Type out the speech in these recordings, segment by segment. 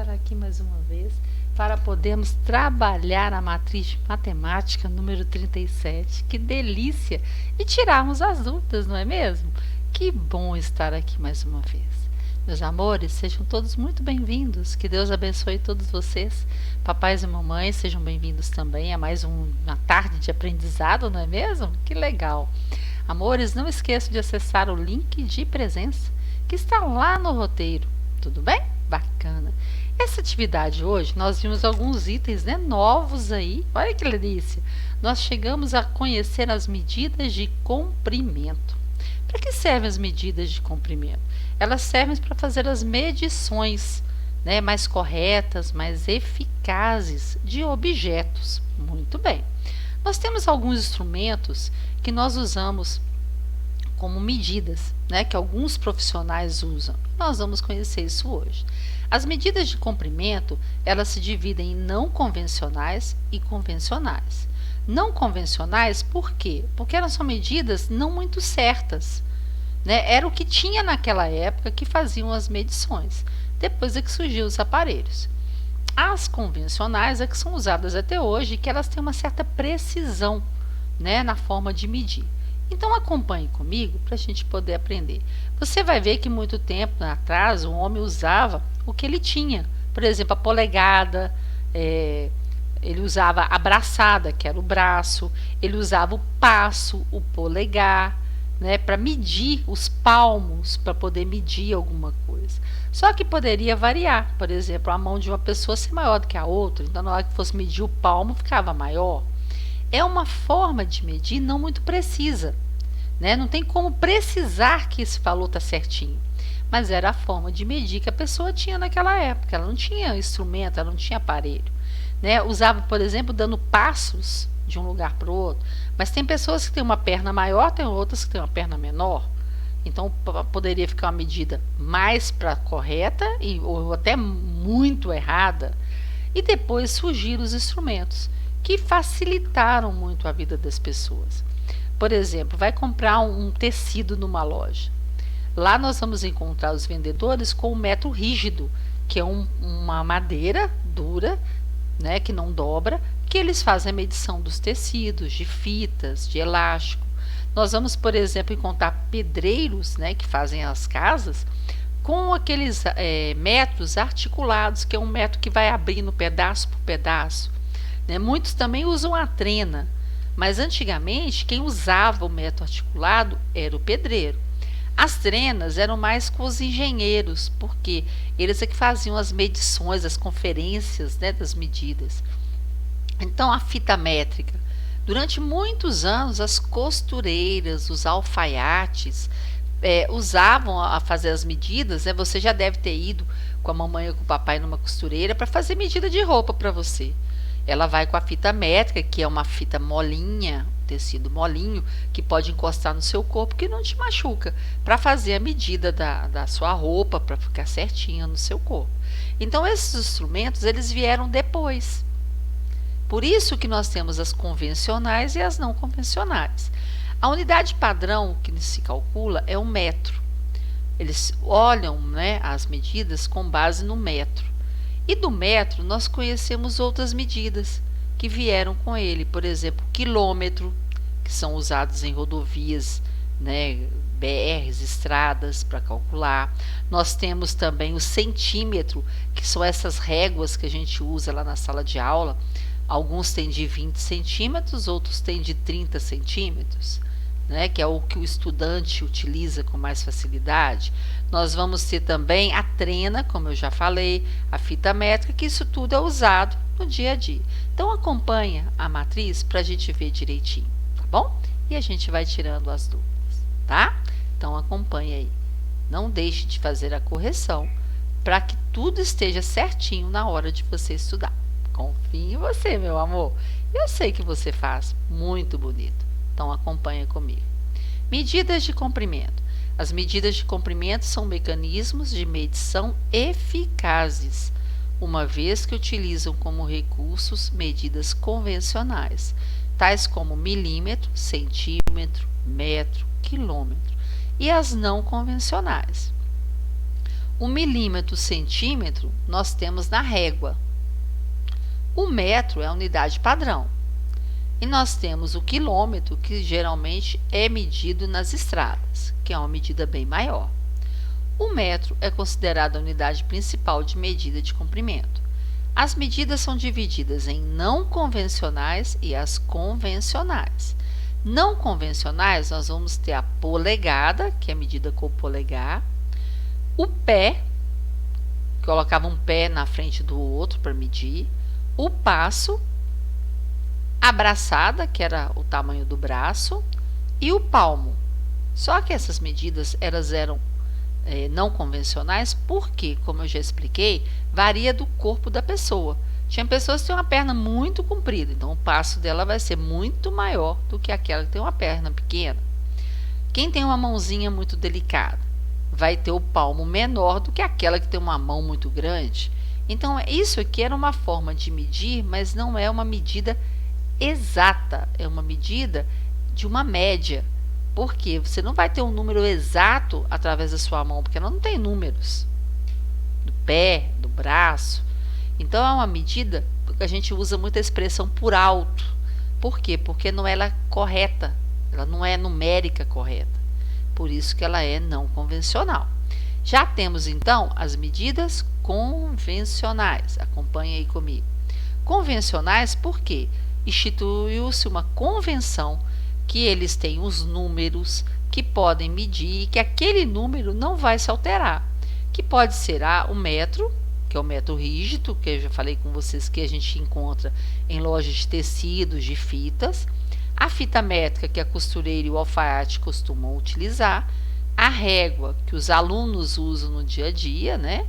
estar aqui mais uma vez para podermos trabalhar a matriz de matemática número 37. Que delícia! E tirarmos as dúvidas, não é mesmo? Que bom estar aqui mais uma vez. Meus amores, sejam todos muito bem-vindos. Que Deus abençoe todos vocês. Papais e mamães, sejam bem-vindos também a mais uma tarde de aprendizado, não é mesmo? Que legal! Amores, não esqueçam de acessar o link de presença que está lá no roteiro. Tudo bem? Bacana. Essa atividade hoje, nós vimos alguns itens, né, novos aí. Olha que delícia. Nós chegamos a conhecer as medidas de comprimento. Para que servem as medidas de comprimento? Elas servem para fazer as medições, né, mais corretas, mais eficazes de objetos. Muito bem. Nós temos alguns instrumentos que nós usamos como medidas, né, que alguns profissionais usam. Nós vamos conhecer isso hoje. As medidas de comprimento, elas se dividem em não convencionais e convencionais. Não convencionais, por quê? Porque elas são medidas não muito certas, né? Era o que tinha naquela época que faziam as medições. Depois é que surgiu os aparelhos. As convencionais é que são usadas até hoje e que elas têm uma certa precisão, né, na forma de medir. Então acompanhe comigo para a gente poder aprender. Você vai ver que muito tempo atrás o homem usava o que ele tinha. Por exemplo, a polegada, ele usava a braçada, que era o braço, ele usava o passo, o polegar, né, para medir os palmos, para poder medir alguma coisa. Só que poderia variar, por exemplo, a mão de uma pessoa ser maior do que a outra, então na hora que fosse medir o palmo ficava maior. É uma forma de medir não muito precisa, né? Não tem como precisar que esse valor está certinho, mas era a forma de medir que a pessoa tinha naquela época. Ela não tinha instrumento, ela não tinha aparelho, né? Usava, por exemplo, dando passos de um lugar para o outro, mas tem pessoas que têm uma perna maior, tem outras que têm uma perna menor, então poderia ficar uma medida mais para correta ou até muito errada. E depois surgiram os instrumentos que facilitaram muito a vida das pessoas. Por exemplo, vai comprar um tecido numa loja. Lá nós vamos encontrar os vendedores com um metro rígido, que é uma madeira dura, né, que não dobra, que eles fazem a medição dos tecidos, de fitas, de elástico. Nós vamos, por exemplo, encontrar pedreiros, né, que fazem as casas, com aqueles metros articulados, que é um metro que vai abrindo pedaço por pedaço. Muitos também usam a trena, mas antigamente quem usava o metro articulado era o pedreiro. As trenas eram mais com os engenheiros, porque eles é que faziam as medições, as conferências, né, das medidas. Então a fita métrica. Durante muitos anos as costureiras, os alfaiates usavam a fazer as medidas, né? Você já deve ter ido com a mamãe ou com o papai numa costureira para fazer medida de roupa para você. Ela vai com a fita métrica, que é uma fita molinha, tecido molinho, que pode encostar no seu corpo, que não te machuca, para fazer a medida da sua roupa, para ficar certinha no seu corpo. Então, esses instrumentos, eles vieram depois. Por isso que nós temos as convencionais e as não convencionais. A unidade padrão que se calcula é um metro. Eles olham, né, as medidas com base no metro. E do metro nós conhecemos outras medidas que vieram com ele, por exemplo, quilômetro, que são usados em rodovias, né, BRs, estradas, para calcular. Nós temos também o centímetro, que são essas réguas que a gente usa lá na sala de aula. Alguns têm de 20 centímetros, outros têm de 30 centímetros. Né, que é o que o estudante utiliza com mais facilidade. Nós vamos ter também a trena, como eu já falei, a fita métrica, que isso tudo é usado no dia a dia. Então acompanha a matriz para a gente ver direitinho, tá bom? E a gente vai tirando as dúvidas, tá? Então acompanha aí. Não deixe de fazer a correção para que tudo esteja certinho na hora de você estudar. Confie em você, meu amor. Eu sei que você faz muito bonito. Então acompanha comigo. Medidas de comprimento. As medidas de comprimento são mecanismos de medição eficazes, uma vez que utilizam como recursos medidas convencionais, tais como milímetro, centímetro, metro, quilômetro, e as não convencionais. O milímetro, centímetro, nós temos na régua. O metro é a unidade padrão. E nós temos o quilômetro, que geralmente é medido nas estradas, que é uma medida bem maior. O metro é considerado a unidade principal de medida de comprimento. As medidas são divididas em não convencionais e as convencionais. Não convencionais, nós vamos ter a polegada, que é medida com o polegar, o pé, colocava um pé na frente do outro para medir, o passo, a braçada, que era o tamanho do braço, e o palmo. Só que essas medidas eram não convencionais porque, como eu já expliquei, varia do corpo da pessoa. Tinha pessoas que têm uma perna muito comprida, então o passo dela vai ser muito maior do que aquela que tem uma perna pequena. Quem tem uma mãozinha muito delicada vai ter o palmo menor do que aquela que tem uma mão muito grande. Então, isso aqui era uma forma de medir, mas não é uma medida exata, é uma medida de uma média. Porque você não vai ter um número exato através da sua mão, porque ela não tem números do pé, do braço. Então, é uma medida que a gente usa muita expressão por alto. Por quê? Porque não é correta, ela não é numérica correta. Por isso que ela é não convencional. Já temos, então, as medidas convencionais. Acompanhe aí comigo. Convencionais por quê? Instituiu-se uma convenção que eles têm os números que podem medir e que aquele número não vai se alterar, que pode ser o metro, que é o metro rígido, que eu já falei com vocês que a gente encontra em lojas de tecidos, de fitas, a fita métrica, que a costureira e o alfaiate costumam utilizar, a régua, que os alunos usam no dia a dia, né?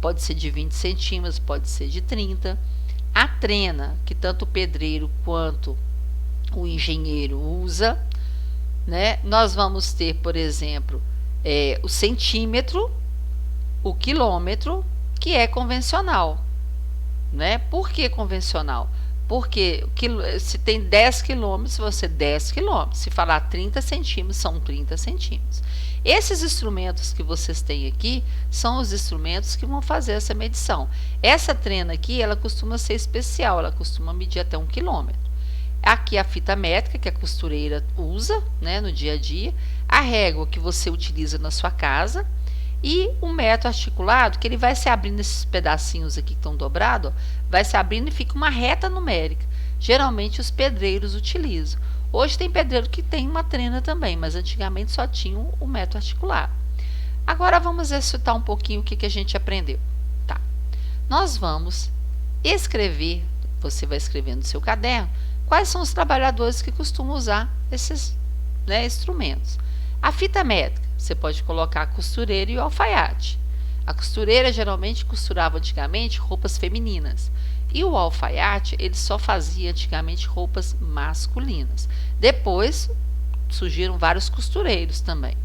Pode ser de 20 centímetros, pode ser de 30, a trena, que tanto o pedreiro quanto o engenheiro usa, né? Nós vamos ter, por exemplo, o centímetro, o quilômetro, que é convencional, né? Por que convencional? Porque se tem 10 quilômetros, você 10 quilômetros. Se falar 30 centímetros, são 30 centímetros. Esses instrumentos que vocês têm aqui são os instrumentos que vão fazer essa medição. Essa trena aqui, ela costuma ser especial, ela costuma medir até 1 quilômetro. Aqui a fita métrica, que a costureira usa, né, no dia a dia, a régua que você utiliza na sua casa e o metro articulado, que ele vai se abrindo esses pedacinhos aqui que estão dobrados, ó, vai se abrindo e fica uma reta numérica. Geralmente os pedreiros utilizam. Hoje tem pedreiro que tem uma trena também, mas antigamente só tinha o metro articulado. Agora vamos exercitar um pouquinho o que a gente aprendeu. Tá. Nós vamos escrever, você vai escrever no seu caderno, quais são os trabalhadores que costumam usar esses, né, instrumentos. A fita métrica, você pode colocar a costureira e o alfaiate. A costureira geralmente costurava antigamente roupas femininas. E o alfaiate, ele só fazia antigamente roupas masculinas. Depois surgiram vários costureiros também.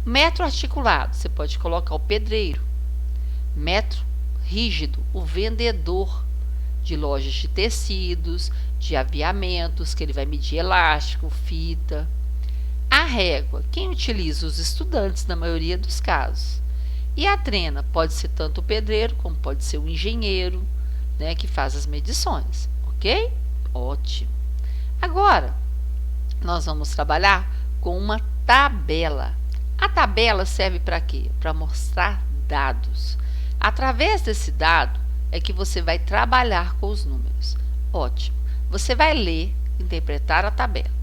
Metro articulado, você pode colocar o pedreiro. Metro rígido, o vendedor de lojas de tecidos, de aviamentos, que ele vai medir elástico, fita. A régua, quem utiliza? Os estudantes, na maioria dos casos. E a trena, pode ser tanto o pedreiro, como pode ser o engenheiro, né, que faz as medições, ok? Ótimo. Agora, nós vamos trabalhar com uma tabela. A tabela serve para quê? Para mostrar dados. Através desse dado é que você vai trabalhar com os números. Ótimo. Você vai ler, interpretar a tabela.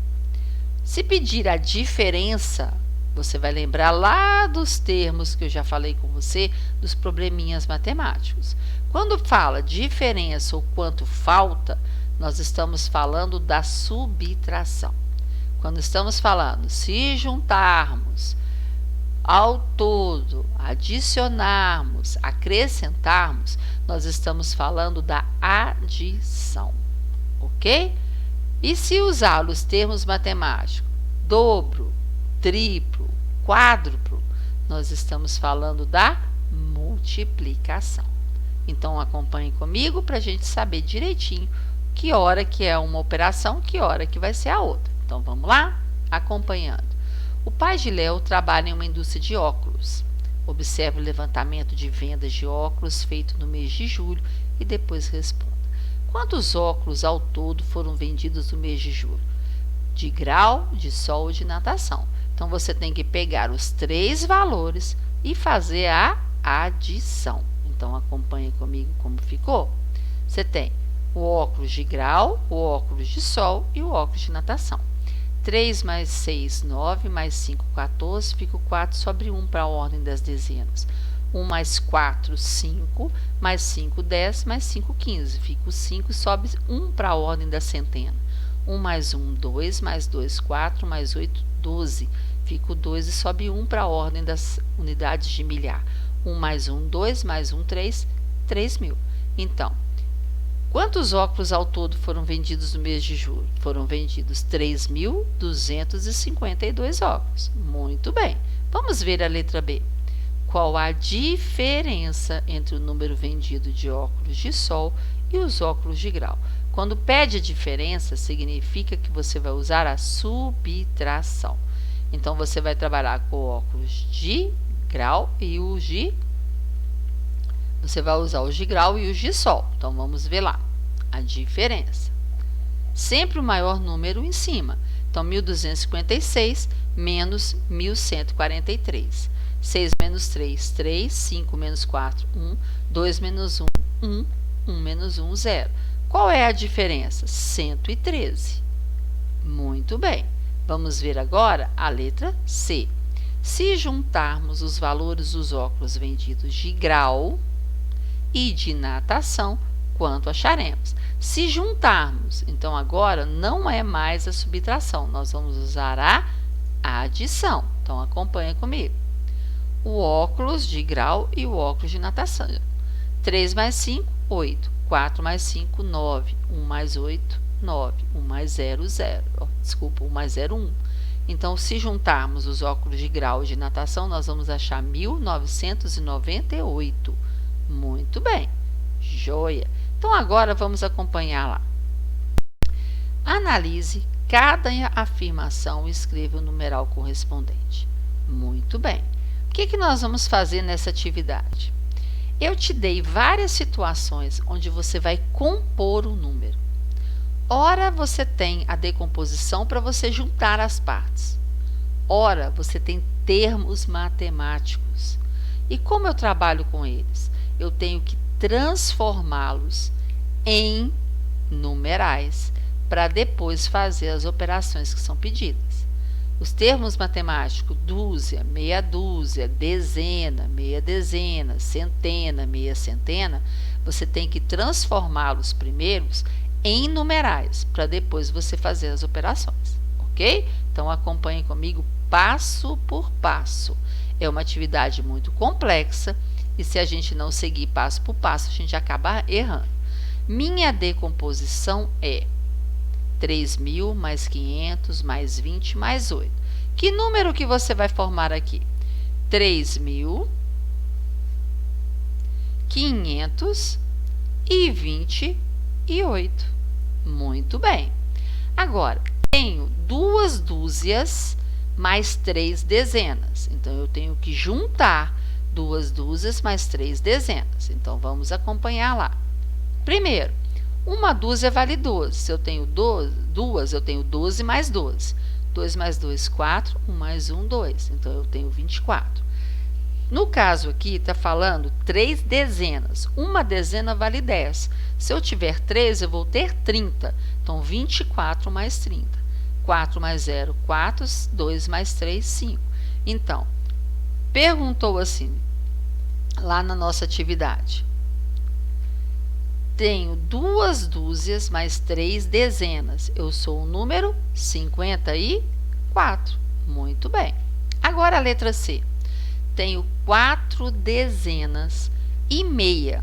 Se pedir a diferença, você vai lembrar lá dos termos que eu já falei com você, dos probleminhas matemáticos. Quando fala diferença ou quanto falta, nós estamos falando da subtração. Quando estamos falando se juntarmos ao todo, adicionarmos, acrescentarmos, nós estamos falando da adição, ok? E se usar os termos matemáticos dobro, triplo, quádruplo, nós estamos falando da multiplicação. Então, acompanhe comigo para a gente saber direitinho que hora que é uma operação, que hora que vai ser a outra. Então, vamos lá? Acompanhando. O pai de Léo trabalha em uma indústria de óculos. Observe o levantamento de vendas de óculos feito no mês de julho e depois responda. Quantos óculos ao todo foram vendidos no mês de julho? De grau, de sol e de natação. Então, você tem que pegar os 3 valores e fazer a adição. Então, acompanhe comigo como ficou. Você tem o óculos de grau, o óculos de sol e o óculos de natação. 3 mais 6, 9, mais 5, 14, fica o 4, sobre 1 para a ordem das dezenas. 1 mais 4, 5, mais 5, 10, mais 5, 15. Fica o 5 e sobe 1 para a ordem da centena. 1 mais 1, 2, mais 2, 4, mais 8, 12. Fica o 2 e sobe 1 para a ordem das unidades de milhar. 1 mais 1, 2, mais 1, 3, 3.000. Então, quantos óculos ao todo foram vendidos no mês de julho? Foram vendidos 3.252 óculos. Muito bem. Vamos ver a letra B. Qual a diferença entre o número vendido de óculos de sol e os óculos de grau? Quando pede a diferença, significa que você vai usar a subtração. Então, você vai trabalhar com óculos de grau e os de... Você vai usar os de grau e os de sol. Então, vamos ver lá a diferença. Sempre o maior número em cima. Então, 1.256 menos 1.143. 6 menos 3, 3. 5 menos 4, 1. 2 menos 1, 1. 1 menos 1, 0. Qual é a diferença? 113. Muito bem. Vamos ver agora a letra C. Se juntarmos os valores dos óculos vendidos de grau e de natação, quanto acharemos? Se juntarmos, então agora não é mais a subtração, nós vamos usar a adição. Então, acompanha comigo. O óculos de grau e o óculos de natação. 3 mais 5, 8. 4 mais 5, 9. 1 mais 8, 9. 1 mais 0, 0. Desculpa, 1 mais 0, 1. Então, se juntarmos os óculos de grau e de natação, nós vamos achar 1.998. Muito bem. Joia. Então, agora vamos acompanhar lá. Analise cada afirmação e escreva o numeral correspondente. Muito bem. O que nós vamos fazer nessa atividade? Eu te dei várias situações onde você vai compor o número. Ora, você tem a decomposição para você juntar as partes. Ora, você tem termos matemáticos. E como eu trabalho com eles? Eu tenho que transformá-los em numerais para depois fazer as operações que são pedidas. Os termos matemáticos dúzia, meia dúzia, dezena, meia dezena, centena, meia centena, você tem que transformá-los primeiros em numerais para depois você fazer as operações, ok? Então, acompanhe comigo passo por passo. É uma atividade muito complexa e se a gente não seguir passo por passo, a gente acaba errando. Minha decomposição é 3.000 mais 500 mais 20 mais 8. Que número que você vai formar aqui? 3.528. Muito bem. Agora, tenho 2 dúzias mais 3 dezenas. Então, eu tenho que juntar 2 dúzias mais 3 dezenas. Então, vamos acompanhar lá. Primeiro, uma dúzia vale 12. Se eu tenho duas, eu tenho 12 mais 12. 2 mais 2, 4. 1 mais 1, 2. Então, eu tenho 24. No caso aqui, está falando 3 dezenas. Uma dezena vale 10. Se eu tiver 3, eu vou ter 30. Então, 24 mais 30. 4 mais 0, 4. 2 mais 3, 5. Então, perguntou assim, lá na nossa atividade. Tenho 2 dúzias mais 3 dezenas. Eu sou o número 54. Muito bem. Agora a letra C. Tenho 4 dezenas e meia,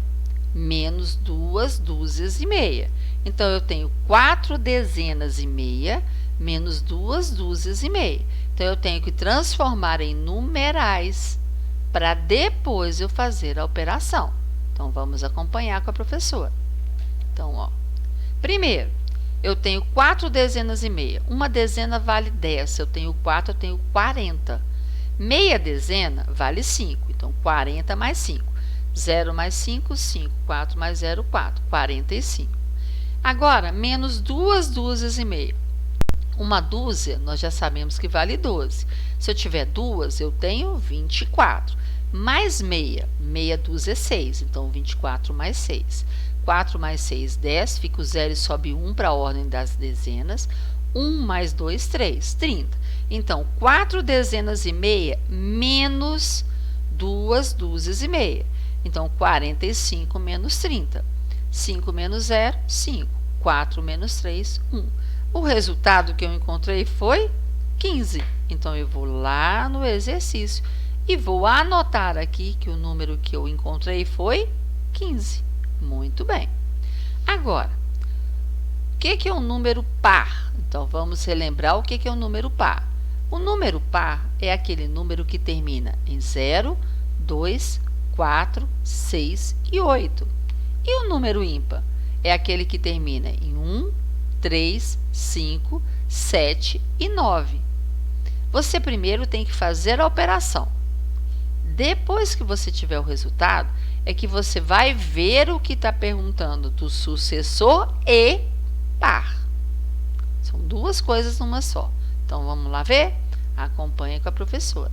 menos 2 dúzias e meia. Então, eu tenho 4 dezenas e meia, menos 2 dúzias e meia. Então, eu tenho que transformar em numerais para depois eu fazer a operação. Então, vamos acompanhar com a professora. Então, ó, primeiro, eu tenho 4 dezenas e meia. Uma dezena vale 10. Se eu tenho 4, eu tenho 40. Meia dezena vale 5, então 40 mais 5. 0 mais 5, 5. 4 mais 0, 4. 45. Agora, menos 2 dúzias e meia. Uma dúzia, nós já sabemos que vale 12. Se eu tiver duas, eu tenho 24. Mais meia, meia dúzia é 6, então 24 mais 6. 4 mais 6, 10, fica o 0 e sobe 1 para a ordem das dezenas. 1 mais 2, 3, 30. Então, 4 dezenas e meia menos 2 dúzias e meia. Então, 45 menos 30. 5 menos 0, 5. 4 menos 3, 1. O resultado que eu encontrei foi 15. Então, eu vou lá no exercício e vou anotar aqui que o número que eu encontrei foi 15. Muito bem. Agora, o que é um número par? Então, vamos relembrar o que é um número par. O número par é aquele número que termina em 0, 2, 4, 6 e 8. E o número ímpar é aquele que termina em 1, 3, 5, 7 e 9. Você primeiro tem que fazer a operação. Depois que você tiver o resultado, é que você vai ver o que está perguntando do sucessor e par. São duas coisas numa só. Então, vamos lá ver? Acompanhe com a professora.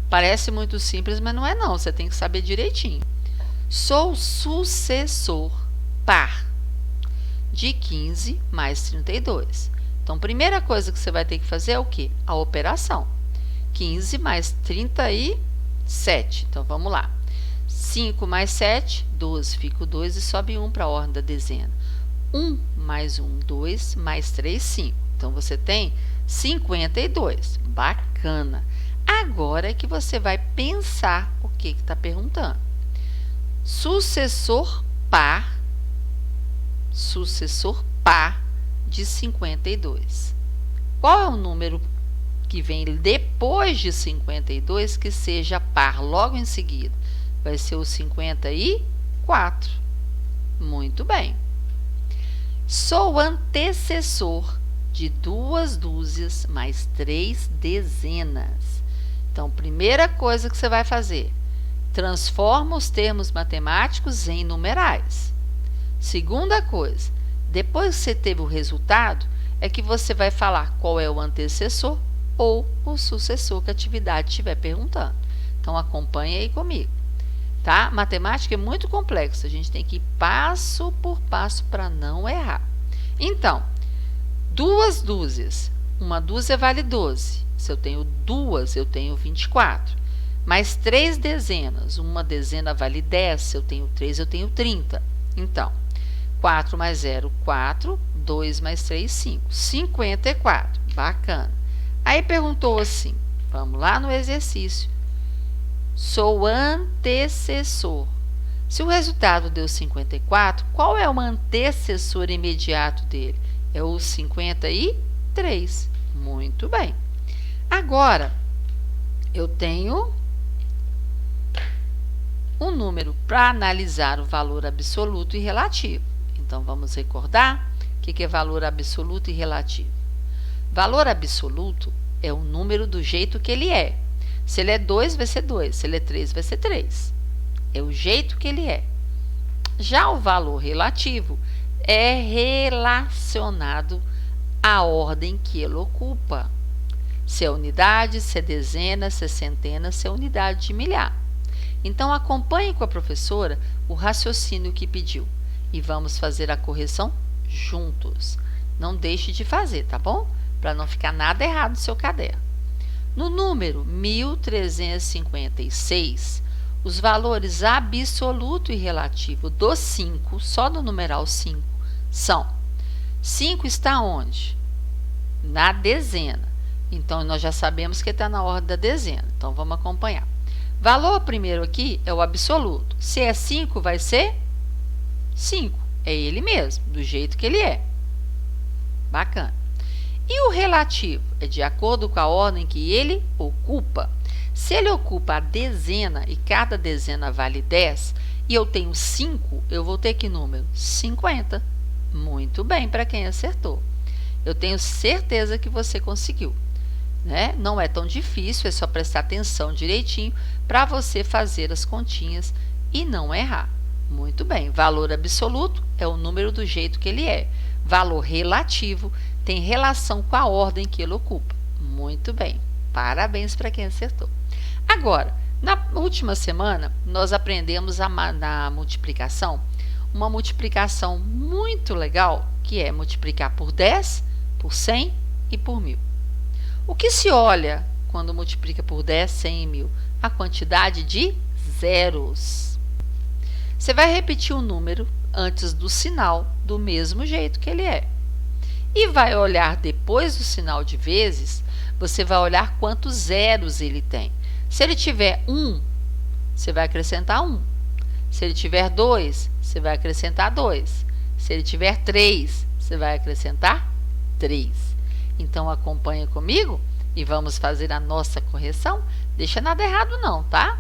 Parece muito simples, mas não é não. Você tem que saber direitinho. Sou sucessor par de 15 mais 32. Então, primeira coisa que você vai ter que fazer é o quê? A operação. 15 mais 37. Então, vamos lá. 5 mais 7, 12. Fica o 2 e sobe 1 para a ordem da dezena. 1 mais 1, 2, mais 3, 5. Então, você tem 52. Bacana. Agora é que você vai pensar o que está perguntando. Sucessor par de 52. Qual é o número que vem depois de 52 que seja par logo em seguida? Vai ser o 54. Muito bem. Sou antecessor de 2 dúzias mais 3 dezenas. Então, primeira coisa que você vai fazer, transforma os termos matemáticos em numerais. Segunda coisa, depois que você teve o resultado, é que você vai falar qual é o antecessor ou o sucessor que a atividade estiver perguntando. Então, acompanhe aí comigo. Tá? Matemática é muito complexa, a gente tem que ir passo por passo para não errar. Então, 2 dúzias, uma dúzia vale 12. Se eu tenho duas, eu tenho 24. Mais 3 dezenas, uma dezena vale 10. Se eu tenho 3, eu tenho 30. Então, 4 mais 0, 4. 2 mais 3, 5. 54. Bacana. Aí perguntou assim, vamos lá no exercício. Sou antecessor. Se o resultado deu 54, qual é o antecessor imediato dele? É o 53. Muito bem. Agora, eu tenho um número para analisar o valor absoluto e relativo. Então, vamos recordar o que é valor absoluto e relativo. Valor absoluto é o número do jeito que ele é. Se ele é 2, vai ser 2. Se ele é 3, vai ser 3. É o jeito que ele é. Já o valor relativo é relacionado à ordem que ele ocupa. Se é unidade, se é dezena, se é centena, se é unidade de milhar. Então, acompanhe com a professora o raciocínio que pediu e vamos fazer a correção juntos. Não deixe de fazer, tá bom? Para não ficar nada errado no seu caderno. No número 1356, os valores absoluto e relativo do 5, só do numeral 5, são 5 está onde? Na dezena. Então, nós já sabemos que está na ordem da dezena. Então, vamos acompanhar. Valor primeiro aqui é o absoluto. Se é 5, vai ser 5. É ele mesmo, do jeito que ele é. Bacana. E o relativo? É de acordo com a ordem que ele ocupa. Se ele ocupa a dezena e cada dezena vale 10, e eu tenho 5, eu vou ter que número? 50. Muito bem para quem acertou. Eu tenho certeza que você conseguiu. né? Não é tão difícil, é só prestar atenção direitinho para você fazer as continhas e não errar. Muito bem, valor absoluto é o número do jeito que ele é. Valor relativo tem relação com a ordem que ele ocupa. Muito bem, parabéns para quem acertou. Agora, na última semana, nós aprendemos na multiplicação, uma multiplicação muito legal, que é multiplicar por 10, por 100 e por 1000. O que se olha quando multiplica por 10, 100 e 1000? A quantidade de zeros. Você vai repetir o número antes do sinal do mesmo jeito que ele é. E vai olhar depois do sinal de vezes, você vai olhar quantos zeros ele tem. Se ele tiver 1, você vai acrescentar 1. Se ele tiver 2, você vai acrescentar 2. Se ele tiver 3, você vai acrescentar 3. Então, acompanha comigo e vamos fazer a nossa correção. Deixa nada errado não, tá?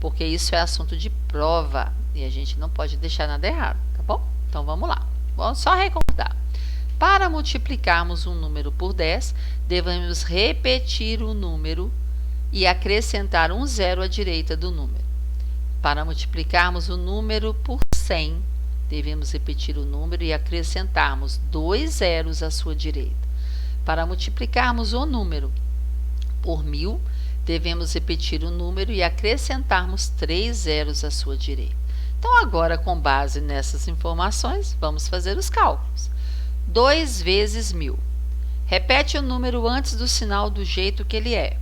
Porque isso é assunto de prova e a gente não pode deixar nada errado, tá bom? Então, vamos lá. Vamos só recordar. Para multiplicarmos um número por 10, devemos repetir o número e acrescentar um zero à direita do número. Para multiplicarmos o número por 100, devemos repetir o número e acrescentarmos 2 zeros à sua direita. Para multiplicarmos o número por 1000, devemos repetir o número e acrescentarmos 3 zeros à sua direita. Então, agora, com base nessas informações, vamos fazer os cálculos. 2 vezes 1000. Repete o número antes do sinal do jeito que ele é.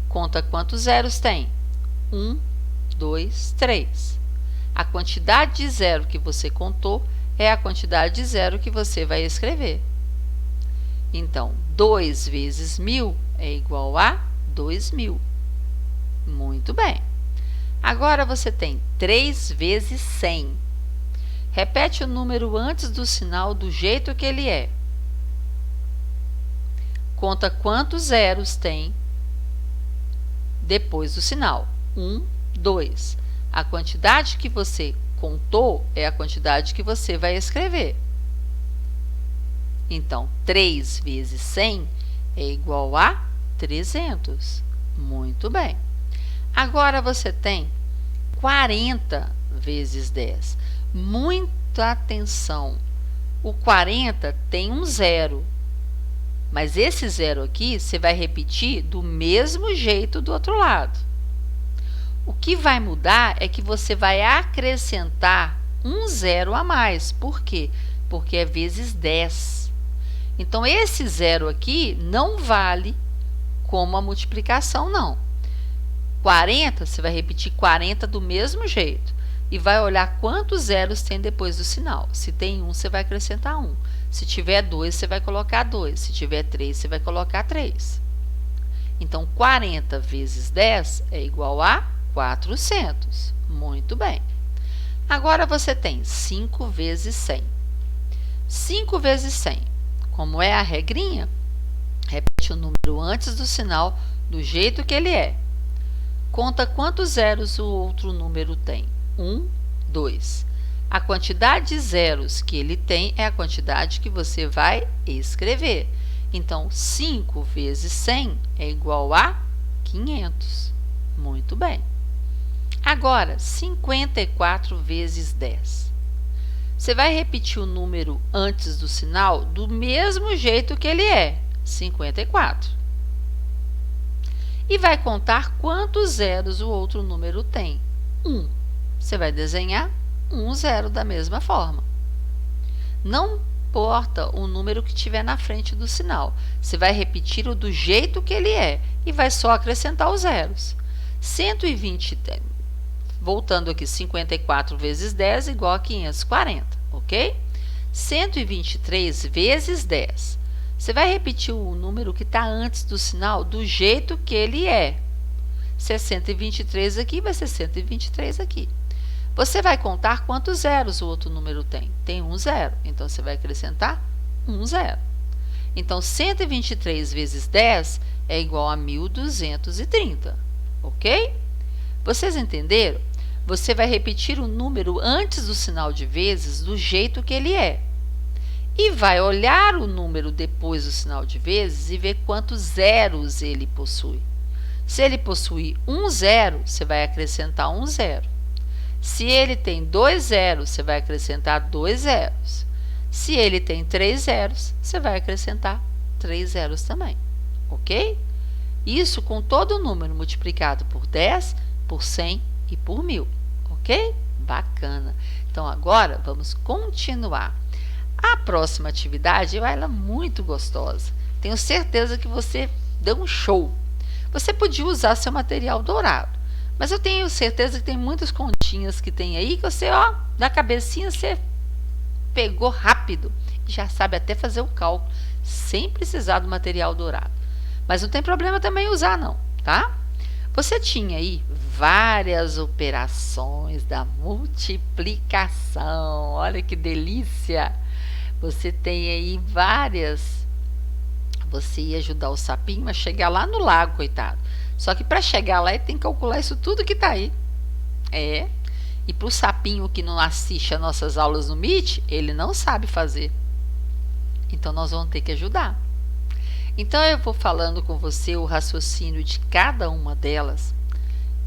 Conta quantos zeros tem. 1, 2, 3. A quantidade de zero que você contou é a quantidade de zero que você vai escrever. Então, 2 vezes 1000 é igual a 2000. Muito bem. Agora, você tem 3 vezes 100. Repete o número antes do sinal do jeito que ele é. Conta quantos zeros tem depois do sinal. 1, 2. A quantidade que você contou é a quantidade que você vai escrever. Então, 3 vezes 100 é igual a 300. Muito bem. Agora, você tem 40 vezes 10. Muita atenção. O 40 tem um zero. Mas esse zero aqui, você vai repetir do mesmo jeito do outro lado. O que vai mudar é que você vai acrescentar um zero a mais. Por quê? Porque é vezes 10. Então, esse zero aqui não vale como a multiplicação, não. 40, você vai repetir 40 do mesmo jeito. E vai olhar quantos zeros tem depois do sinal. Se tem 1, você vai acrescentar 1. Se tiver 2, você vai colocar 2. Se tiver 3, você vai colocar 3. Então, 40 vezes 10 é igual a 400. Muito bem. Agora, você tem 5 vezes 100. 5 vezes 100. Como é a regrinha, repete o número antes do sinal do jeito que ele é. Conta quantos zeros o outro número tem. 1, 2. A quantidade de zeros que ele tem é a quantidade que você vai escrever. Então, 5 vezes 100 é igual a 500. Muito bem. Agora, 54 vezes 10. Você vai repetir o número antes do sinal do mesmo jeito que ele é, 54. E vai contar quantos zeros o outro número tem. 1. Você vai desenhar um zero da mesma forma. Não importa o número que tiver na frente do sinal. Você vai repetir o do jeito que ele é e vai só acrescentar os zeros. 120, voltando aqui, 54 vezes 10 igual a 540, ok? 123 vezes 10. Você vai repetir o número que está antes do sinal do jeito que ele é. Se é 123 aqui, vai ser 123 aqui. Você vai contar quantos zeros o outro número tem. Tem um zero, então você vai acrescentar um zero. Então, 123 vezes 10 é igual a 1.230, ok? Vocês entenderam? Você vai repetir o número antes do sinal de vezes do jeito que ele é. e vai olhar o número depois do sinal de vezes e ver quantos zeros ele possui. Se ele possui um zero, você vai acrescentar um zero. Se ele tem 2 zeros, você vai acrescentar 2 zeros. Se ele tem 3 zeros, você vai acrescentar 3 zeros também, ok? Isso com todo o número multiplicado por 10, por 100 e por 1000, ok? Bacana. Então, agora, vamos continuar. A próxima atividade ela é muito gostosa. Tenho certeza que você deu um show. Você podia usar seu material dourado, mas eu tenho certeza que tem muitas continhas que tem aí que você, ó, da cabecinha você pegou rápido e já sabe até fazer o cálculo sem precisar do material dourado. Mas não tem problema também usar não, tá? Você tinha aí várias operações da multiplicação. Olha que delícia! Você tem aí várias. Você ia ajudar o sapinho a chegar lá no lago, coitado. Só que para chegar lá ele tem que calcular isso tudo que está aí. É. E para o sapinho que não assiste às nossas aulas no Meet, ele não sabe fazer. Então nós vamos ter que ajudar. Então eu vou falando com você o raciocínio de cada uma delas,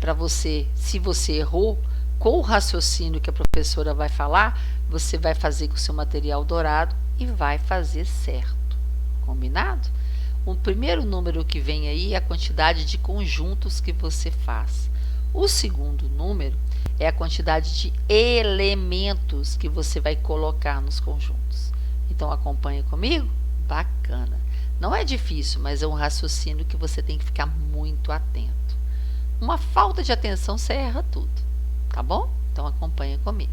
para você, se você errou, com o raciocínio que a professora vai falar, você vai fazer com o seu material dourado e vai fazer certo. Combinado? O primeiro número que vem aí é a quantidade de conjuntos que você faz. O segundo número é a quantidade de elementos que você vai colocar nos conjuntos. Então acompanha comigo? Bacana. Não é difícil, mas é um raciocínio que você tem que ficar muito atento. Uma falta de atenção, você erra tudo, tá bom? Então acompanha comigo.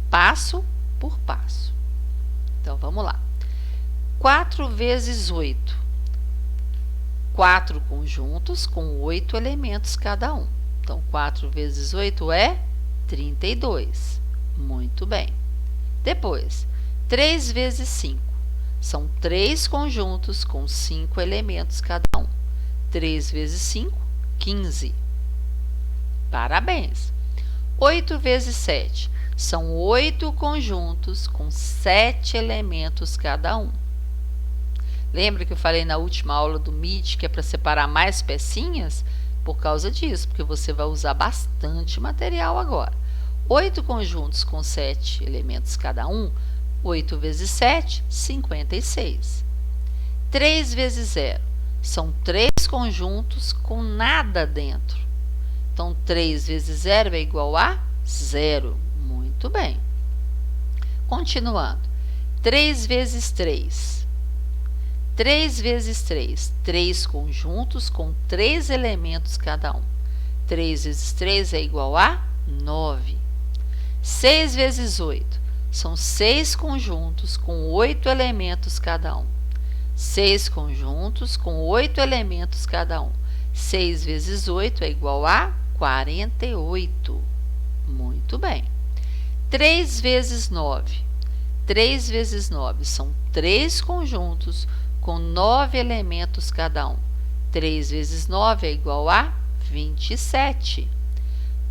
Passo por passo. Então vamos lá. 4 vezes 8. 4 conjuntos com 8 elementos cada um. Então 4 vezes 8 é 32. Muito bem. Depois, 3 vezes 5. São 3 conjuntos com 5 elementos cada um. 3 vezes 5, 15. Parabéns! 8 vezes 7. São 8 conjuntos com 7 elementos cada um. Lembra que eu falei na última aula do Meet que é para separar mais pecinhas? Por causa disso, porque você vai usar bastante material agora. 8 conjuntos com 7 elementos cada um. 8 vezes 7, 56. 3 vezes 0. São 3 conjuntos com nada dentro. Então, 3 vezes 0 é igual a 0. Muito bem. Continuando. 3 vezes 3. 3 vezes 3. 3 conjuntos com 3 elementos cada um. 3 vezes 3 é igual a 9. 6 vezes 8. São 6 conjuntos com 8 elementos cada um. 6 conjuntos com 8 elementos cada um. 6 vezes 8 é igual a 48. Muito bem. 3 vezes 9. 3 vezes 9 são 3 conjuntos com 9 elementos cada um. 3 vezes 9 é igual a 27.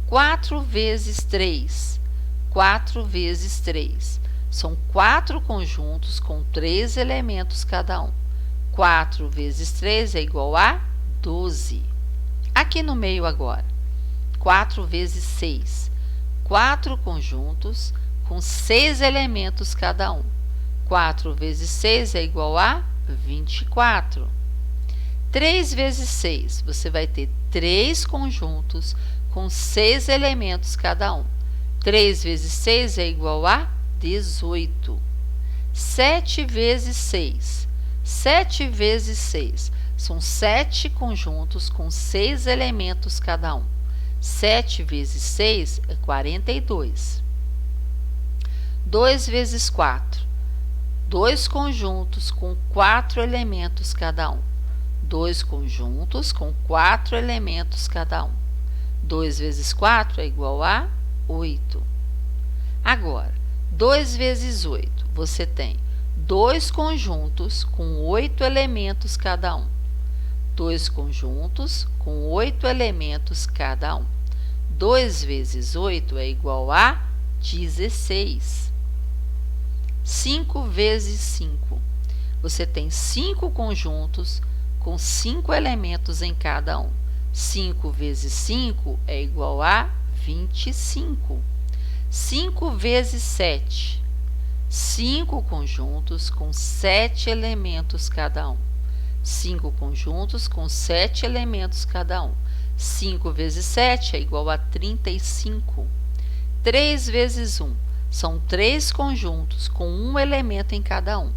4 vezes 3. 4 vezes 3. São 4 conjuntos com 3 elementos cada um. 4 vezes 3 é igual a 12. Aqui no meio agora. 4 vezes 6. 4 conjuntos com 6 elementos cada um. 4 vezes 6 é igual a 24. 3 vezes 6. Você vai ter 3 conjuntos com 6 elementos cada um. 3 vezes 6 é igual a 18. 7 vezes 6. 7 vezes 6. São 7 conjuntos com 6 elementos cada um. 7 vezes 6 é 42. 2 vezes 4. 2 conjuntos com 4 elementos cada um. 2 conjuntos com 4 elementos cada um. 2 vezes 4 é igual a 8. Agora, 2 vezes 8, você tem 2 conjuntos com 8 elementos cada um. 2 conjuntos com 8 elementos cada um. 2 vezes 8 é igual a 16. 5 vezes 5. Você tem 5 conjuntos com 5 elementos em cada um. 5 vezes 5 é igual a 25. 5 vezes 7. 5 conjuntos com 7 elementos cada um. 5 conjuntos com 7 elementos cada um. 5 vezes 7 é igual a 35. 3 vezes 1 são 3 conjuntos com 1 elemento em cada um.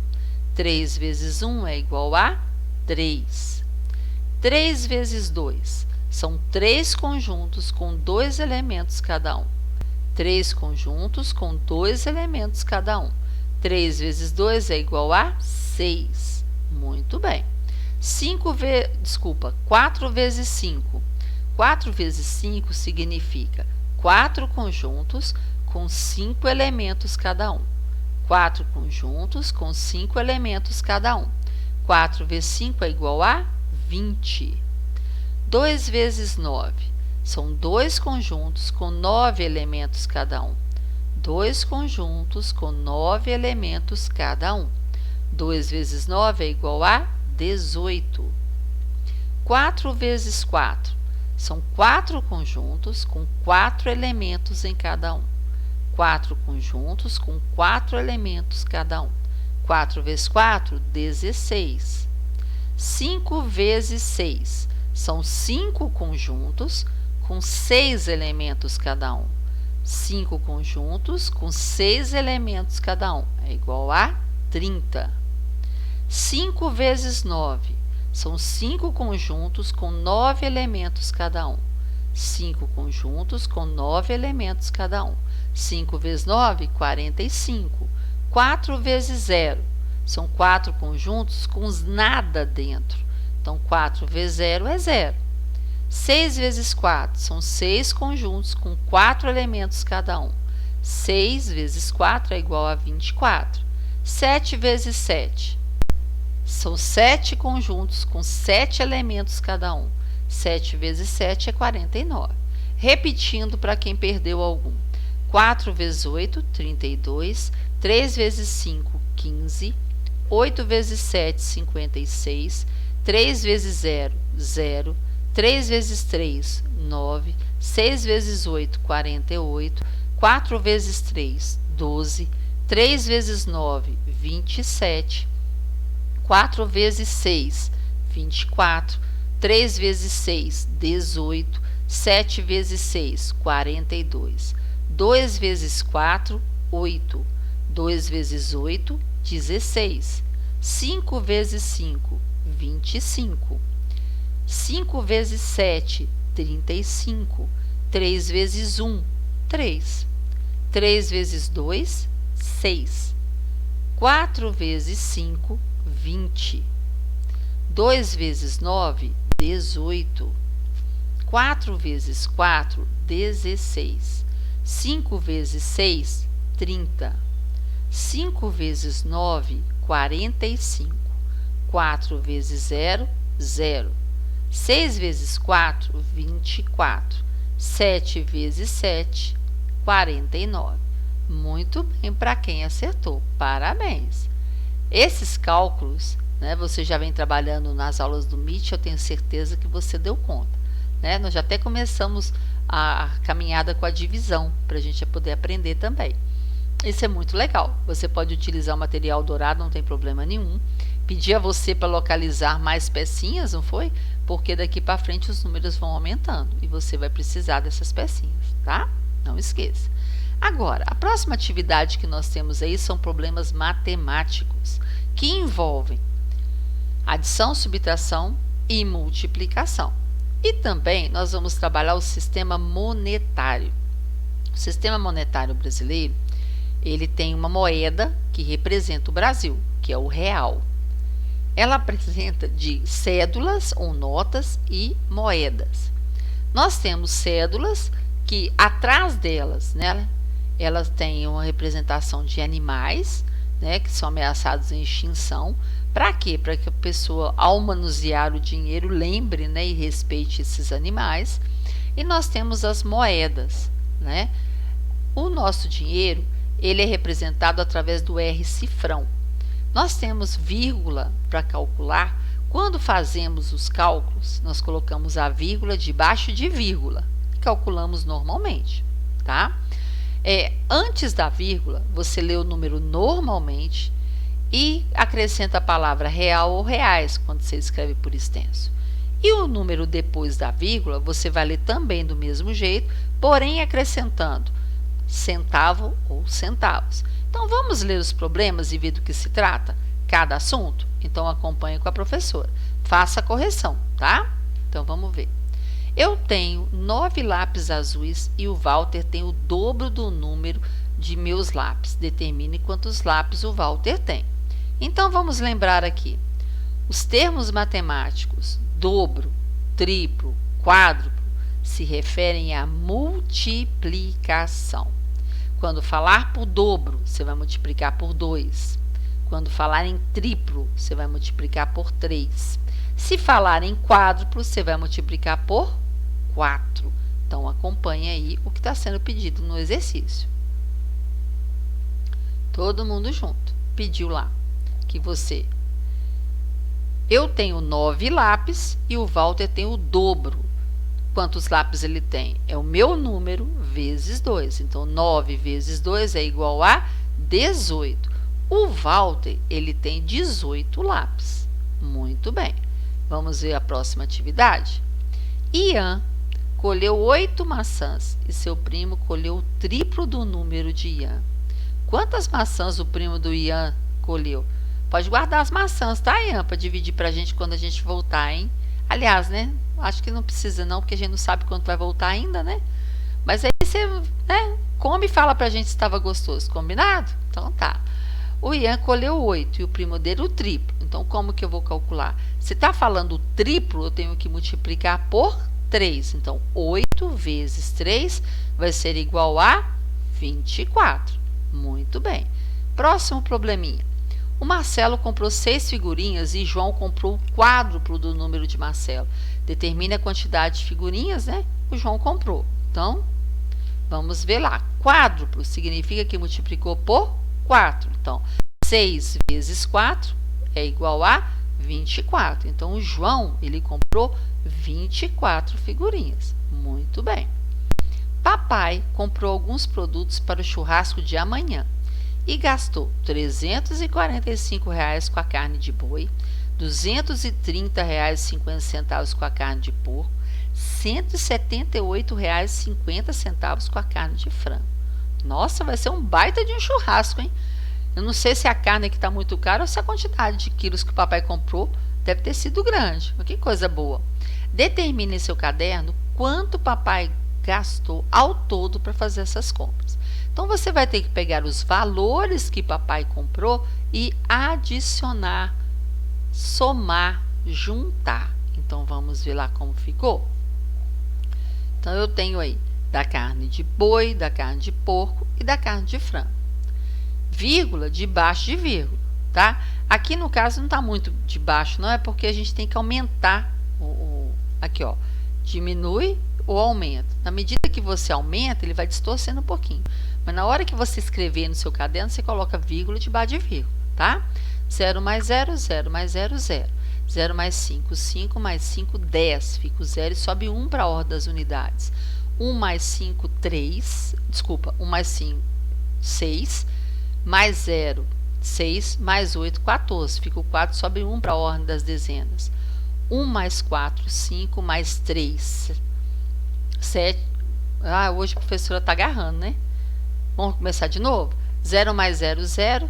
3 vezes 1 é igual a 3. 3 vezes 2 são 3 conjuntos com 2 elementos cada um. 3 conjuntos com 2 elementos cada um. 3 vezes 2 é igual a 6. Muito bem. 4 vezes 5. 4 vezes 5 significa 4 conjuntos com 5 elementos cada um. 4 conjuntos com 5 elementos cada um. 4 vezes 5 é igual a 20. 2 vezes 9 são 2 conjuntos com 9 elementos cada um. 2 conjuntos com 9 elementos cada um. 2 vezes 9 é igual a 18. 4 vezes 4 são 4 conjuntos com 4 elementos em cada um. 4 conjuntos com 4 elementos cada um. 4 vezes 4, 16. 5 vezes 6 são 5 conjuntos com 6 elementos cada um. 5 conjuntos com 6 elementos cada um é igual a 30. 5 vezes 9 são 5 conjuntos com 9 elementos cada um. 5 conjuntos com 9 elementos cada um. 5 vezes 9, 45. 4 vezes 0 são 4 conjuntos com nada dentro. Então, 4 vezes 0 é 0. 6 vezes 4 são 6 conjuntos com 4 elementos cada um. 6 vezes 4 é igual a 24. 7 vezes 7 são 7 conjuntos com 7 elementos cada um. 7 vezes 7 é 49. Repetindo para quem perdeu algum. 4 vezes 8, 32. 3 vezes 5, 15. 8 vezes 7, 56. 3 vezes 0, 0. 3 vezes 3, 9. 6 vezes 8, 48. 4 vezes 3, 12. 3 vezes 9, 27. 4 vezes 6, 24. 3 vezes 6, 18. 7 vezes 6, 42. 2 vezes 4, 8. 2 vezes 8, 16. 5 vezes 5, 25. 5 vezes 7, 35. 3 vezes 1, 3. 3 vezes 2, 6. 4 vezes 5, 20. 2 vezes 9, 18. 4 vezes 4, 16. 5 vezes 6, 30. 5 vezes 9, 45. 4 vezes 0, 0. 6 vezes 4, 24. 7 vezes 7, 49. Muito bem para quem acertou. Parabéns! Esses cálculos, né, você já vem trabalhando nas aulas do MIT, eu tenho certeza que você deu conta. Né? Nós já até começamos a caminhada com a divisão, para a gente poder aprender também. Isso é muito legal. Você pode utilizar o material dourado, não tem problema nenhum. Pedi a você para localizar mais pecinhas, não foi? Porque daqui para frente os números vão aumentando e você vai precisar dessas pecinhas, tá? Não esqueça. Agora, a próxima atividade que nós temos aí são problemas matemáticos, que envolvem adição, subtração e multiplicação. E também nós vamos trabalhar o sistema monetário. O sistema monetário brasileiro, ele tem uma moeda que representa o Brasil, que é o real. Ela apresenta de cédulas ou notas e moedas. Nós temos cédulas que atrás delas, né, elas têm uma representação de animais, né, que são ameaçados em extinção. Para quê? Para que a pessoa, ao manusear o dinheiro, lembre, né, e respeite esses animais. E nós temos as moedas, né? O nosso dinheiro, ele é representado através do R cifrão. Nós temos vírgula para calcular. Quando fazemos os cálculos, nós colocamos a vírgula debaixo de vírgula e calculamos normalmente, tá? Antes da vírgula, você lê o número normalmente e acrescenta a palavra real ou reais quando você escreve por extenso. E o número depois da vírgula, você vai ler também do mesmo jeito, porém acrescentando centavo ou centavos. Então, vamos ler os problemas e ver do que se trata cada assunto? Então, acompanhe com a professora. Faça a correção, tá? Então, vamos ver. Eu tenho 9 lápis azuis e o Walter tem o dobro do número de meus lápis. Determine quantos lápis o Walter tem. Então, vamos lembrar aqui. Os termos matemáticos dobro, triplo, quádruplo se referem à multiplicação. Quando falar por dobro, você vai multiplicar por 2. Quando falar em triplo, você vai multiplicar por 3. Se falar em quádruplo, você vai multiplicar por 4. Então, acompanhe aí o que está sendo pedido no exercício. Todo mundo junto. Pediu lá que você... Eu tenho 9 lápis e o Walter tem o dobro. Quantos lápis ele tem? É o meu número vezes 2. Então, 9 vezes 2 é igual a 18. O Walter, ele tem 18 lápis. Muito bem. Vamos ver a próxima atividade? Ian colheu 8 maçãs e seu primo colheu o triplo do número de Ian. Quantas maçãs o primo do Ian colheu? Pode guardar as maçãs, tá, Ian? Para dividir para a gente quando a gente voltar, hein? Aliás, né? Acho que não precisa não, porque a gente não sabe quando vai voltar ainda, né? Mas aí você, né, come e fala pra gente se estava gostoso. Combinado? Então tá. O Ian colheu 8 e o primo dele o triplo. Então, como que eu vou calcular? Se está falando triplo, eu tenho que multiplicar por 3. Então, 8 vezes 3 vai ser igual a 24. Muito bem. Próximo probleminha. O Marcelo comprou 6 figurinhas e João comprou o quádruplo do número de Marcelo. Determine a quantidade de figurinhas, né? O João comprou. Então, vamos ver lá. Quádruplo significa que multiplicou por 4. Então, 6 vezes 4 é igual a 24. Então, o João, ele comprou 24 figurinhas. Muito bem. Papai comprou alguns produtos para o churrasco de amanhã e gastou R$ 345 com a carne de boi, R$ 230,50 com a carne de porco, R$ 178,50 com a carne de frango. Nossa, vai ser um baita de um churrasco, hein? Eu não sei se a carne aqui está muito cara ou se a quantidade de quilos que o papai comprou deve ter sido grande. Mas que coisa boa. Determine em seu caderno quanto o papai gastou ao todo para fazer essas compras. Então, você vai ter que pegar os valores que papai comprou e adicionar, somar, juntar. Então, vamos ver lá como ficou. Então, eu tenho aí da carne de boi, da carne de porco e da carne de frango. Vírgula debaixo de vírgula, tá? Aqui, no caso, não está muito debaixo, não é porque a gente tem que aumentar aqui, ó, diminui ou aumenta. Na medida que você aumenta, ele vai distorcendo um pouquinho. Mas na hora que você escrever no seu caderno, você coloca vírgula debaixo de vírgula, tá? 0 mais 0, 0 mais 0, 0. 0 mais 5, 5 mais 5, 10. Fica o 0 e sobe 1 para a ordem das unidades. 1 mais 5, 3. Desculpa, 1 mais 5, 6. Mais 0, 6. Mais 8, 14. Fica o 4, sobe 1 para a ordem das dezenas. 1 mais 4, 5. Mais 3, 7. Ah, hoje a professora está agarrando, né? Vamos começar de novo? 0 mais 0, 0,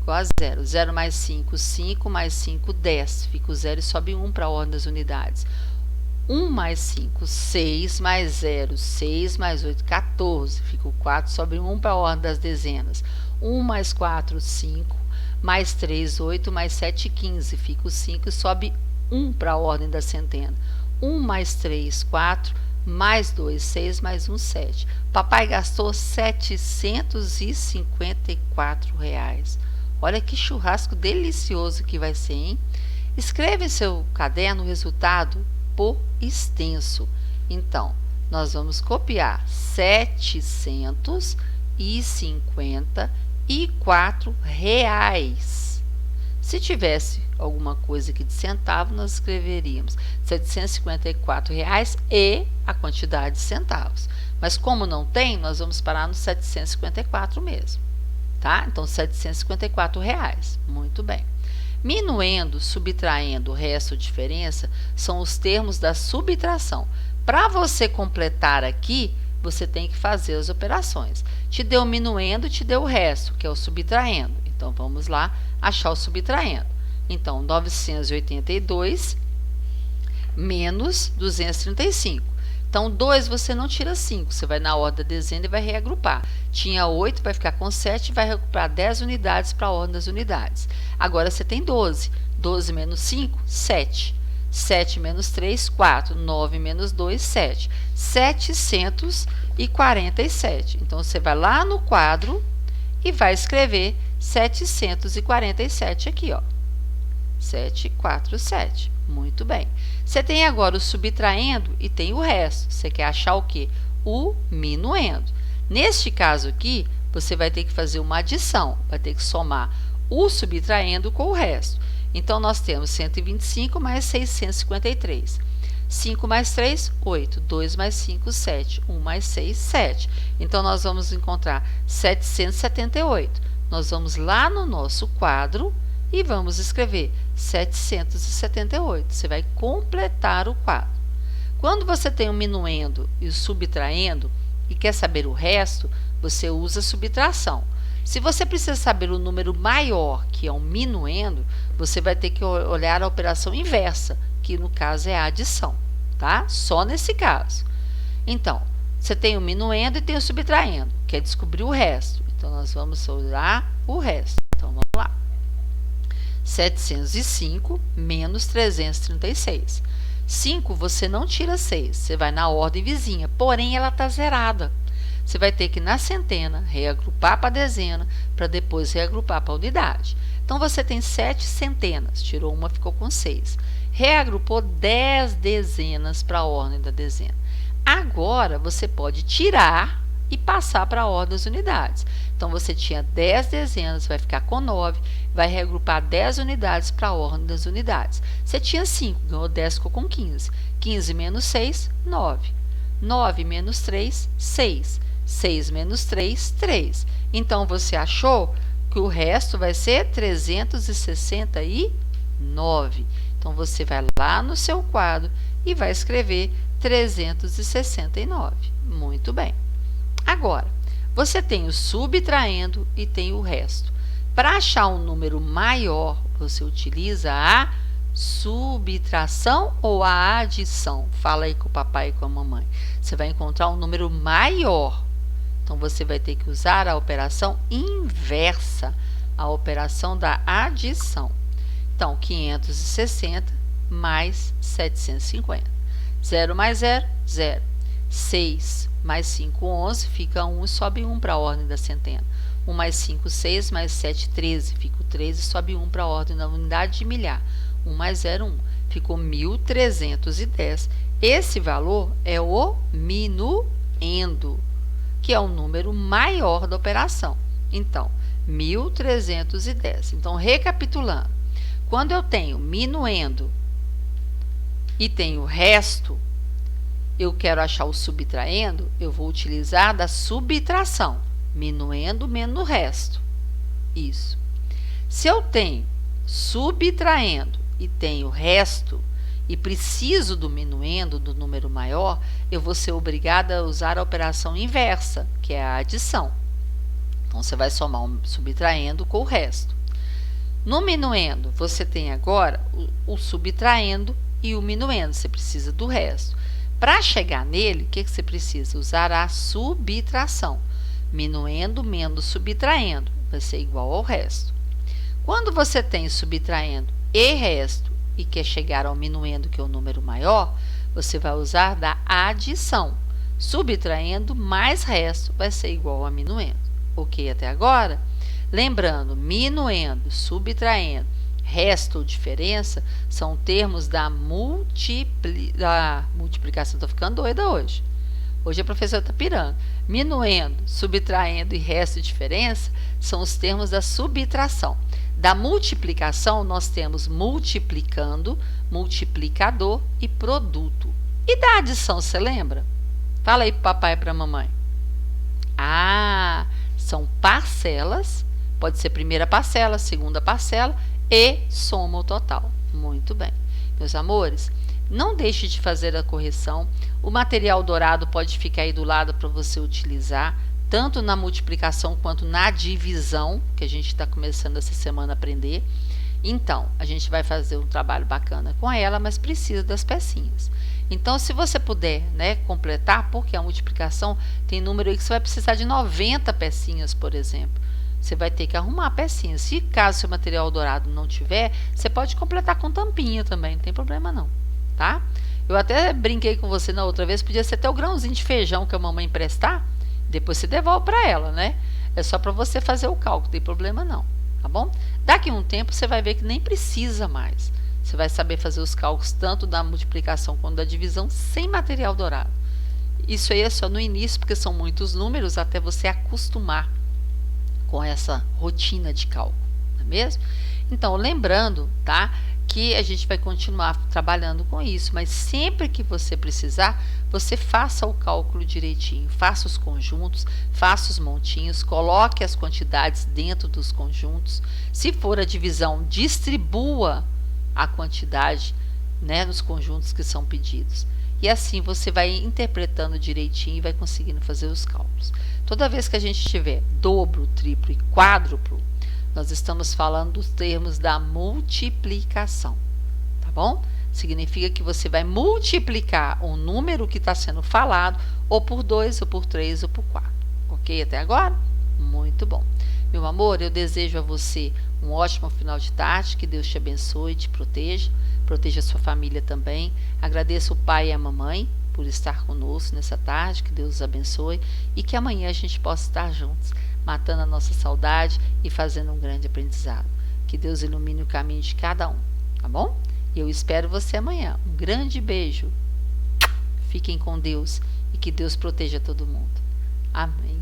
igual a 0. 0 mais 5, 5, mais 5, 10. Fica o 0 e sobe 1 para a ordem das unidades. 1 mais 5, 6, mais 0, 6, mais 8, 14. Fica o 4, sobe 1 para a ordem das dezenas. 1 mais 4, 5, mais 3, 8, mais 7, 15. Fica o 5 e sobe 1 para a ordem da centena. 1 mais 3, 4, mais 2, 6, mais 1, 7. Papai gastou R$ 754. Olha que churrasco delicioso que vai ser, hein? Escreva em seu caderno o resultado por extenso. Então, nós vamos copiar 700 R$ 754. Se tivesse alguma coisa aqui de centavo, nós escreveríamos R$ 754 e a quantidade de centavos. Mas como não tem, nós vamos parar no 754 mesmo, tá? Então, R$ 754. Muito bem. Minuendo, subtraindo, resto ou diferença são os termos da subtração. Para você completar aqui, você tem que fazer as operações. Te deu o minuendo, te deu o resto, que é o subtraindo. Então, vamos lá achar o subtraindo. Então, 982 menos 235. Então, 2 você não tira 5, você vai na ordem da dezena e vai reagrupar. Tinha 8, vai ficar com 7, vai recuperar 10 unidades para a ordem das unidades. Agora, você tem 12. 12 menos 5, 7. 7 menos 3, 4. 9 menos 2, 7. 747. Então, você vai lá no quadro e vai escrever 747 aqui, ó. 747. Muito bem. Você tem agora o subtraindo e tem o resto. Você quer achar o quê? O minuendo. Neste caso aqui, você vai ter que fazer uma adição. Vai ter que somar o subtraindo com o resto. Então, nós temos 125 mais 653. 5 mais 3, 8. 2 mais 5, 7. 1 mais 6, 7. Então, nós vamos encontrar 778. Nós vamos lá no nosso quadro e vamos escrever 778. Você vai completar o quadro. Quando você tem o minuendo e o subtraindo e quer saber o resto, você usa subtração. Se você precisa saber o número maior, que é o minuendo, você vai ter que olhar a operação inversa, que no caso é a adição, tá? Só nesse caso. Então, você tem o minuendo e tem o subtraindo, quer descobrir o resto. Então, nós vamos olhar o resto. Então, vamos lá. 705 menos 336. 5 você não tira 6, você vai na ordem vizinha, porém ela está zerada. Você vai ter que ir na centena, reagrupar para a dezena, para depois reagrupar para a unidade. Então, você tem 7 centenas, tirou uma, ficou com 6. Reagrupou 10 dezenas para a ordem da dezena. Agora, você pode tirar e passar para a ordem das unidades. Então, você tinha 10 dezenas, vai ficar com 9, vai reagrupar 10 unidades para a ordem das unidades. Você tinha 5, ganhou 10, ficou com 15. 15 menos 6, 9. 9 menos 3, 6. 6 menos 3, 3. Então, você achou que o resto vai ser 369. Então, você vai lá no seu quadro e vai escrever 369. Muito bem. Agora, você tem o subtraindo e tem o resto. Para achar um número maior, você utiliza a subtração ou a adição? Fala aí com o papai e com a mamãe. Você vai encontrar um número maior. Então, você vai ter que usar a operação inversa, a operação da adição. Então, 560 mais 750. 0 mais 0, 0. 6 mais 5, 11, fica 1 e sobe 1 para a ordem da centena. 1 mais 5, 6, mais 7, 13, fica o 13 e sobe 1 para a ordem da unidade de milhar. 1 mais 0, 1. Ficou 1.310. Esse valor é o minuendo, que é o número maior da operação. Então, 1.310. Então, recapitulando, quando eu tenho minuendo e tenho resto, eu quero achar o subtraindo, eu vou utilizar da subtração. Minuendo menos resto. Isso. Se eu tenho subtraindo e tenho resto, e preciso do minuendo, do número maior, eu vou ser obrigada a usar a operação inversa, que é a adição. Então, você vai somar o subtraindo com o resto. No minuendo, você tem agora o subtraindo e o minuendo, você precisa do resto. Para chegar nele, o que você precisa? Usar a subtração. Minuendo menos subtraindo vai ser igual ao resto. Quando você tem subtraindo e resto e quer chegar ao minuendo, que é o número maior, você vai usar da adição. Subtraindo mais resto vai ser igual a minuendo. Ok até agora? Lembrando, minuendo, subtraindo, resto ou diferença são termos da multiplicação. Estou ficando doida hoje. Hoje a professora está pirando. Minuendo, subtraindo e resto e diferença são os termos da subtração. Da multiplicação, nós temos multiplicando, multiplicador e produto. E da adição, você lembra? Fala aí para papai e para mamãe. Ah, são parcelas, pode ser primeira parcela, segunda parcela e soma o total. Muito bem. Meus amores, não deixe de fazer a correção. O material dourado pode ficar aí do lado para você utilizar, tanto na multiplicação quanto na divisão, que a gente está começando essa semana a aprender. Então, a gente vai fazer um trabalho bacana com ela, mas precisa das pecinhas. Então, se você puder, né, completar, porque a multiplicação tem número aí que você vai precisar de 90 pecinhas, por exemplo. Você vai ter que arrumar pecinhas. Se caso seu material dourado não tiver, você pode completar com tampinha também, não tem problema não, tá? Eu até brinquei com você na outra vez, podia ser até o grãozinho de feijão que a mamãe emprestar, depois você devolve para ela, né? É só para você fazer o cálculo, não tem problema não, tá bom? Daqui a um tempo você vai ver que nem precisa mais. Você vai saber fazer os cálculos tanto da multiplicação quanto da divisão sem material dourado. Isso aí é só no início, porque são muitos números até você acostumar com essa rotina de cálculo, não é mesmo? Então, lembrando, tá, que a gente vai continuar trabalhando com isso, mas sempre que você precisar, você faça o cálculo direitinho, faça os conjuntos, faça os montinhos, coloque as quantidades dentro dos conjuntos. Se for a divisão, distribua a quantidade, né, nos conjuntos que são pedidos. E assim você vai interpretando direitinho e vai conseguindo fazer os cálculos. Toda vez que a gente tiver dobro, triplo e quádruplo, nós estamos falando dos termos da multiplicação, tá bom? Significa que você vai multiplicar um número que está sendo falado ou por 2, ou por 3, ou por 4. Ok até agora? Muito bom. Meu amor, eu desejo a você um ótimo final de tarde, que Deus te abençoe, te proteja, proteja a sua família também. Agradeço o pai e a mamãe por estar conosco nessa tarde, que Deus os abençoe e que amanhã a gente possa estar juntos, matando a nossa saudade e fazendo um grande aprendizado. Que Deus ilumine o caminho de cada um, tá bom? E eu espero você amanhã. Um grande beijo. Fiquem com Deus e que Deus proteja todo mundo. Amém.